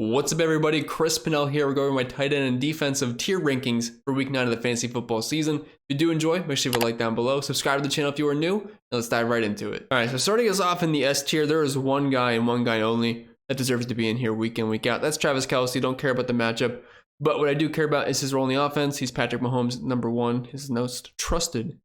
What's up, everybody? Chris Pinnell here. We're going over my tight end and defensive tier rankings for week 9 of the fantasy football season. If you do enjoy, make sure you leave a like down below. Subscribe to the channel if you are new, and let's dive right into it. All right, so starting us off in the S tier, there is one guy and one guy only that deserves to be in here week in, week out. That's Travis Kelce. Don't care about the matchup, but what I do care about is his role in the offense. He's Patrick Mahomes' number one, his most trusted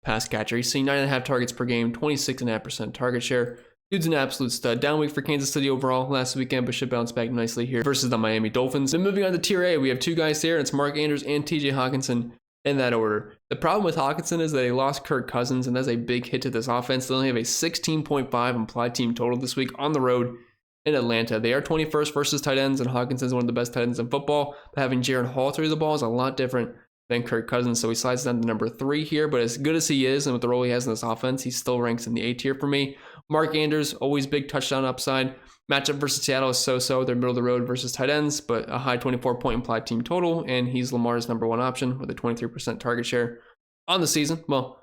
pass catcher. He's seeing 9.5 targets per game, 26.5% target share. Dude's an absolute stud. Down week for Kansas City overall last weekend, but should bounce back nicely here versus the Miami Dolphins. Then moving on to tier A, we have two guys here. It's Mark Andrews and TJ Hawkinson in that order. The problem with Hawkinson is that they lost Kirk Cousins, and that's a big hit to this offense. They only have a 16.5 implied team total this week on the road in Atlanta. They are 21st versus tight ends, and Hawkinson is one of the best tight ends in football. But having Jaron Hall throw the ball is a lot different than Kirk Cousins, so he slides down to number 3 here. But as good as he is and with the role he has in this offense, he still ranks in the A tier for me. Mark Andrews, always big touchdown upside. Matchup versus Seattle is so-so. They're middle of the road versus tight ends, but a high 24-point implied team total, and he's Lamar's number 1 option with a 23% target share on the season. Well,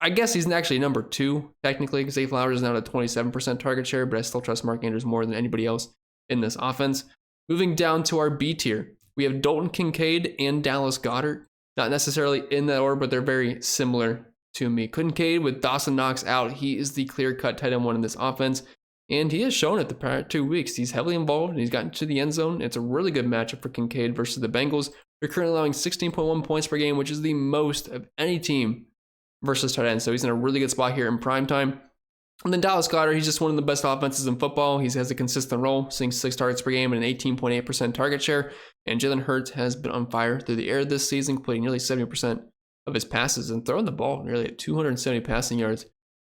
I guess he's actually number 2, technically, because Zay Flowers is now at a 27% target share, but I still trust Mark Andrews more than anybody else in this offense. Moving down to our B tier, we have Dalton Kincaid and Dallas Goedert. Not necessarily in that order, but they're very similar to me. Kincaid, with Dawson Knox out, he is the clear-cut tight end 1 in this offense, and he has shown it the prior 2 weeks. He's heavily involved, and he's gotten to the end zone. It's a really good matchup for Kincaid versus the Bengals. They're currently allowing 16.1 points per game, which is the most of any team versus tight end, so he's in a really good spot here in prime time. And then Dallas Goedert, he's just one of the best offenses in football. He has a consistent role, seeing 6 targets per game and an 18.8% target share. And Jalen Hurts has been on fire through the air this season, completing nearly 70% of his passes and throwing the ball nearly at 270 passing yards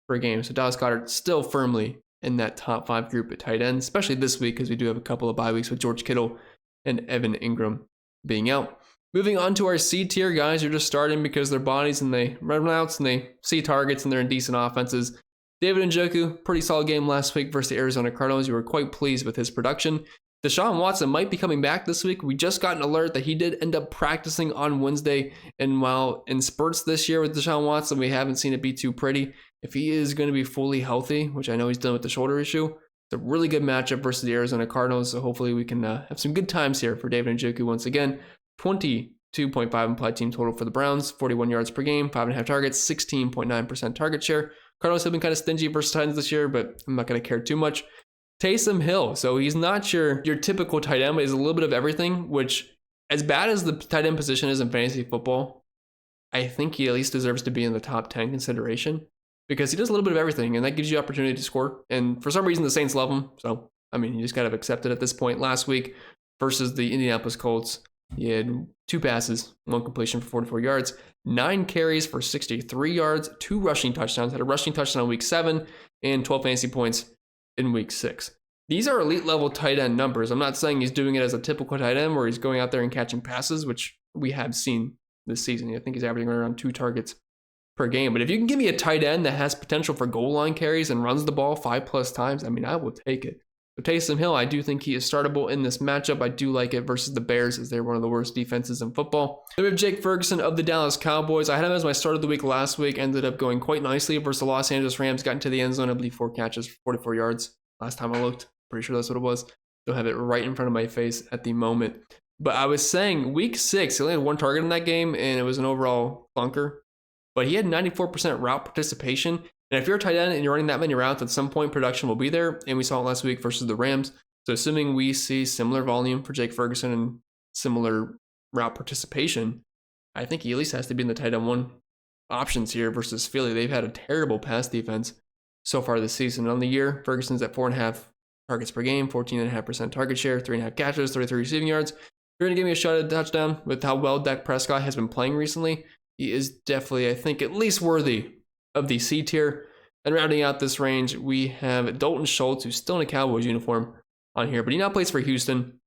per game. So Dallas Goedert still firmly in that top 5 group at tight end, especially this week because we do have a couple of bye weeks with George Kittle and Evan Ingram being out. Moving on to our C tier guys, you're just starting because they're bodies and they run routes and they see targets and they're in decent offenses. David Njoku, pretty solid game last week versus the Arizona Cardinals. You were quite pleased with his production. Deshaun Watson might be coming back this week. We just got an alert that he did end up practicing on Wednesday. And while in spurts this year with Deshaun Watson, we haven't seen it be too pretty. If he is going to be fully healthy, which I know he's done with the shoulder issue, it's a really good matchup versus the Arizona Cardinals. So hopefully we can have some good times here for David Njoku once again. 22.5 implied team total for the Browns, 41 yards per game, 5.5 targets, 16.9% target share. Cardinals have been kind of stingy versus Titans this year, but I'm not going to care too much. Taysom Hill, so he's not your typical tight end, but he's a little bit of everything, which, as bad as the tight end position is in fantasy football, I think he at least deserves to be in the top 10 consideration because he does a little bit of everything, and that gives you opportunity to score. And for some reason, the Saints love him, so, I mean, you just kind of accept it at this point. Last week versus the Indianapolis Colts, he had 2 passes, 1 completion for 44 yards, 9 carries for 63 yards, 2 rushing touchdowns, had a rushing touchdown in week 7, and 12 fantasy points in week 6. These are elite level tight end numbers. I'm not saying he's doing it as a typical tight end where he's going out there and catching passes, which we have seen this season. I think he's averaging around 2 targets per game. But if you can give me a tight end that has potential for goal line carries and runs the ball 5+ times, I mean, I will take it. So Taysom Hill, I do think he is startable in this matchup. I do like it versus the Bears as they're one of the worst defenses in football. Then we have Jake Ferguson of the Dallas Cowboys. I had him as my start of the week last week. Ended up going quite nicely versus the Los Angeles Rams. Got into the end zone, I believe 4 catches for 44 yards. Last time I looked, pretty sure that's what it was. Don't have it right in front of my face at the moment. But I was saying week 6, he only had 1 target in that game, and it was an overall clunker. But he had 94% route participation. And if you're a tight end and you're running that many routes, at some point production will be there. And we saw it last week versus the Rams. So assuming we see similar volume for Jake Ferguson and similar route participation, I think he at least has to be in the tight end 1 options here versus Philly. They've had a terrible pass defense so far this season. On the year, Ferguson's at 4.5 targets per game, 14.5% target share, 3.5 catches, 33 receiving yards. If you're going to give me a shot at a touchdown with how well Dak Prescott has been playing recently, he is definitely, I think, at least worthy of the C tier. And rounding out this range, we have Dalton Schultz, who's still in a Cowboys uniform on here, but he now plays for Houston.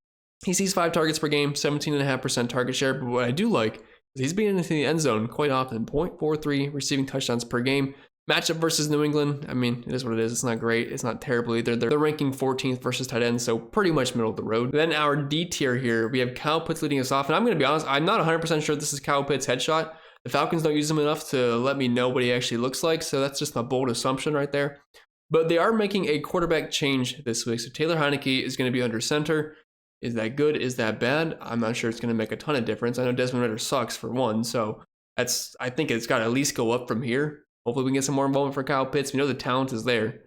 He sees 5 targets per game, 17.5% target share. But what I do like is he's been into the end zone quite often, 0.43 receiving touchdowns per game. Matchup versus New England, I mean, it is what it is. It's not great. It's not terrible either. They're ranking 14th versus tight end, so pretty much middle of the road. Then our D tier here, we have Kyle Pitts leading us off. And I'm going to be honest, I'm not 100% sure this is Kyle Pitts' headshot. The Falcons don't use him enough to let me know what he actually looks like, so that's just a bold assumption right there. But they are making a quarterback change this week. So Taylor Heineke is going to be under center. Is that good? Is that bad? I'm not sure it's going to make a ton of difference. I know Desmond Ridder sucks for one, so I think it's got to at least go up from here. Hopefully we can get some more involvement for Kyle Pitts. We know the talent is there.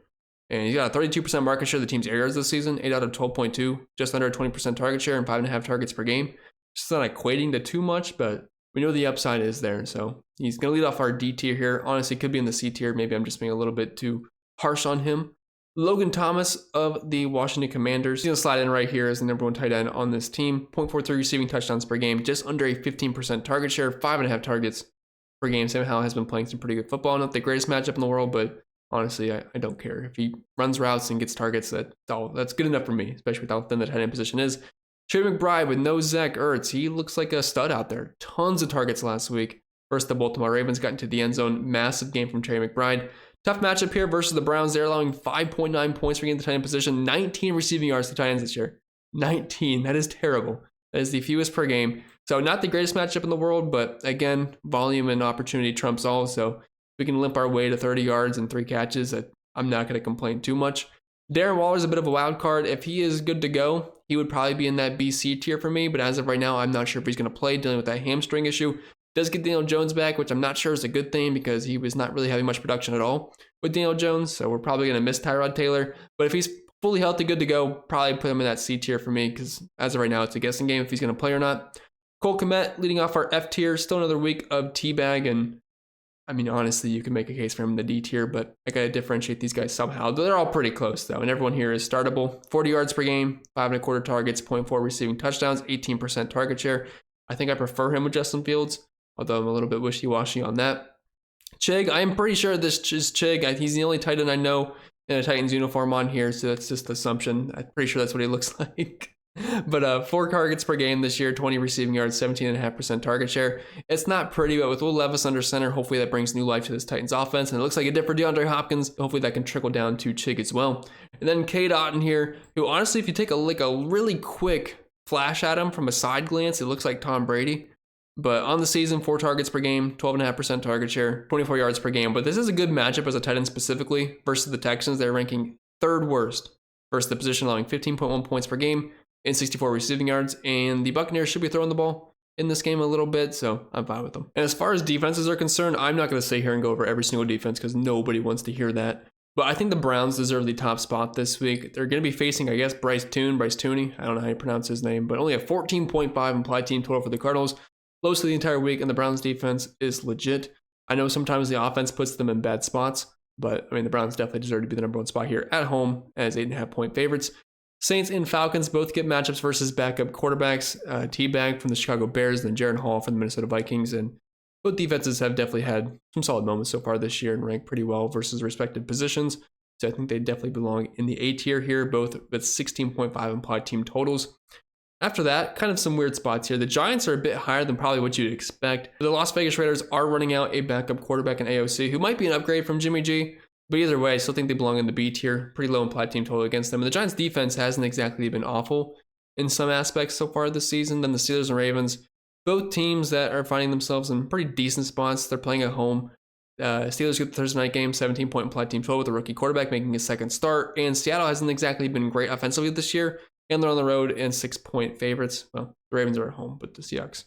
And he's got a 32% market share of the team's air yards this season, 8 out of 12.2, just under a 20% target share and 5.5 targets per game. It's not equating to too much, but we know the upside is there. So he's going to lead off our D tier here. Honestly, could be in the C tier. Maybe I'm just being a little bit too harsh on him. Logan Thomas of the Washington Commanders. He's going to slide in right here as the number one tight end on this team. 0.43 receiving touchdowns per game, just under a 15% target share, 5.5 targets per game. Sam Howell has been playing some pretty good football. Not the greatest matchup in the world, but honestly, I don't care. If he runs routes and gets targets, that's good enough for me, especially with how thin the tight end position is. Trey McBride with no Zach Ertz. He looks like a stud out there. Tons of targets last week. Versus the Baltimore Ravens, got into the end zone. Massive game from Trey McBride. Tough matchup here versus the Browns. They're allowing 5.9 points per game to tight end position. 19 receiving yards to tight ends this year. 19. That is terrible. That is the fewest per game. So not the greatest matchup in the world, but again, volume and opportunity trumps all. So we can limp our way to 30 yards and 3 catches. I'm not going to complain too much. Darren Waller's a bit of a wild card. If he is good to go, he would probably be in that BC tier for me. But as of right now, I'm not sure if he's going to play, dealing with that hamstring issue. Does get Daniel Jones back, which I'm not sure is a good thing because he was not really having much production at all with Daniel Jones. So we're probably going to miss Tyrod Taylor. But if he's fully healthy, good to go, probably put him in that C tier for me because as of right now, it's a guessing game if he's going to play or not. Cole Kmet leading off our F tier. Still another week of teabag. And I mean, honestly, you can make a case for him in the D tier, but I got to differentiate these guys somehow. They're all pretty close, though, and everyone here is startable. 40 yards per game, 5.25 targets, 0.4 receiving touchdowns, 18% target share. I think I prefer him with Justin Fields, although I'm a little bit wishy-washy on that. Chig, I'm pretty sure this is Chig. He's the only tight end I know in a Titans uniform on here, so that's just an assumption. I'm pretty sure that's what he looks like. But 4 targets per game this year, 20 receiving yards, 17.5% target share. It's not pretty, but with Will Levis under center, hopefully that brings new life to this Titans offense. And it looks like it did for DeAndre Hopkins. Hopefully that can trickle down to Chig as well. And then Cade Otton here, who honestly, if you take a really quick flash at him from a side glance, it looks like Tom Brady. But on the season, 4 targets per game, 12.5% target share, 24 yards per game. But this is a good matchup as a tight end specifically versus the Texans. They're ranking 3rd worst versus the position, allowing 15.1 points per game and 64 receiving yards. And the Buccaneers should be throwing the ball in this game a little bit, so I'm fine with them. And as far as defenses are concerned, I'm not going to sit here and go over every single defense because nobody wants to hear that. But I think the Browns deserve the top spot this week. They're going to be facing, I guess, Bryce Tooney. I don't know how you pronounce his name, but only a 14.5 implied team total for the Cardinals. Lowest of the entire week, and the Browns defense is legit. I know sometimes the offense puts them in bad spots, but I mean, the Browns definitely deserve to be the number 1 spot here at home as 8.5 point favorites. Saints and Falcons both get matchups versus backup quarterbacks. Teabag from the Chicago Bears, and then Jaron Hall from the Minnesota Vikings. And both defenses have definitely had some solid moments so far this year and rank pretty well versus respective positions. So I think they definitely belong in the A tier here, both with 16.5 implied team totals. After that, kind of some weird spots here. The Giants are a bit higher than probably what you'd expect. The Las Vegas Raiders are running out a backup quarterback in AOC, who might be an upgrade from Jimmy G. But either way, I still think they belong in the B tier. Pretty low implied team total against them. And the Giants defense hasn't exactly been awful in some aspects so far this season. Then the Steelers and Ravens, both teams that are finding themselves in pretty decent spots. They're playing at home. Steelers get the Thursday night game, 17-point implied team total with a rookie quarterback making his second start. And Seattle hasn't exactly been great offensively this year. And they're on the road and 6-point favorites. Well, the Ravens are at home, but the Seahawks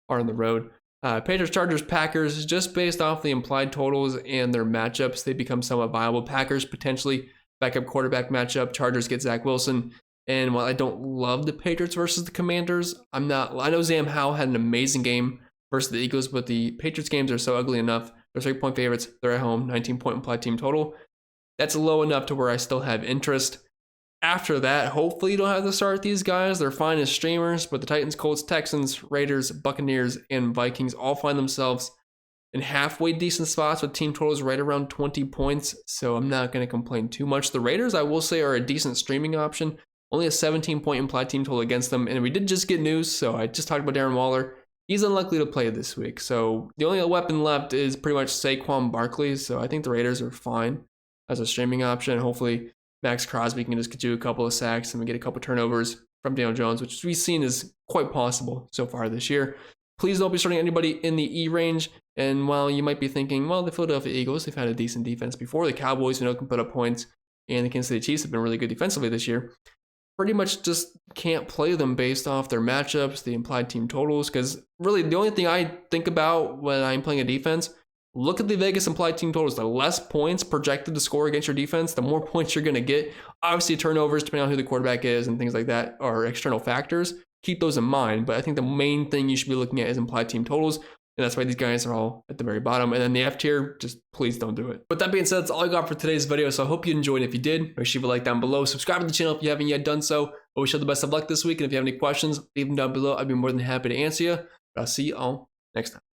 are on the road. Patriots, Chargers, Packers, just based off the implied totals and their matchups, they become somewhat viable. Packers, potentially backup quarterback matchup. Chargers get Zach Wilson. And while I don't love the Patriots versus the Commanders, I know Sam Howell had an amazing game versus the Eagles, but the Patriots games are so ugly enough. They're 3-point favorites. They're at home, 19-point implied team total. That's low enough to where I still have interest. After that, hopefully you don't have to start these guys. They're fine as streamers, but the Titans, Colts, Texans, Raiders, Buccaneers, and Vikings all find themselves in halfway decent spots with team totals right around 20 points, so I'm not going to complain too much. The Raiders, I will say, are a decent streaming option. Only a 17-point implied team total against them, and we did just get news, so I just talked about Darren Waller. He's unlikely to play this week, so the only weapon left is pretty much Saquon Barkley, so I think the Raiders are fine as a streaming option. Hopefully Max Crosby can just get you a couple of sacks and we get a couple turnovers from Daniel Jones, which we've seen is quite possible so far this year. Please don't be starting anybody in the E range. And while you might be thinking, well, the Philadelphia Eagles, they've had a decent defense before. The Cowboys, can put up points. And the Kansas City Chiefs have been really good defensively this year. pretty much just can't play them based off their matchups, the implied team totals. Because really, the only thing I think about when I'm playing a defense, look at the Vegas implied team totals. The less points projected to score against your defense, the more points you're going to get. Obviously, turnovers, depending on who the quarterback is and things like that, are external factors. Keep those in mind. But I think the main thing you should be looking at is implied team totals. And that's why these guys are all at the very bottom. And then the F tier, just please don't do it. But that being said, that's all I got for today's video. So I hope you enjoyed. If you did, make sure you leave a like down below. Subscribe to the channel if you haven't yet done so. I wish you all the best of luck this week. And if you have any questions, leave them down below. I'd be more than happy to answer you. But I'll see you all next time.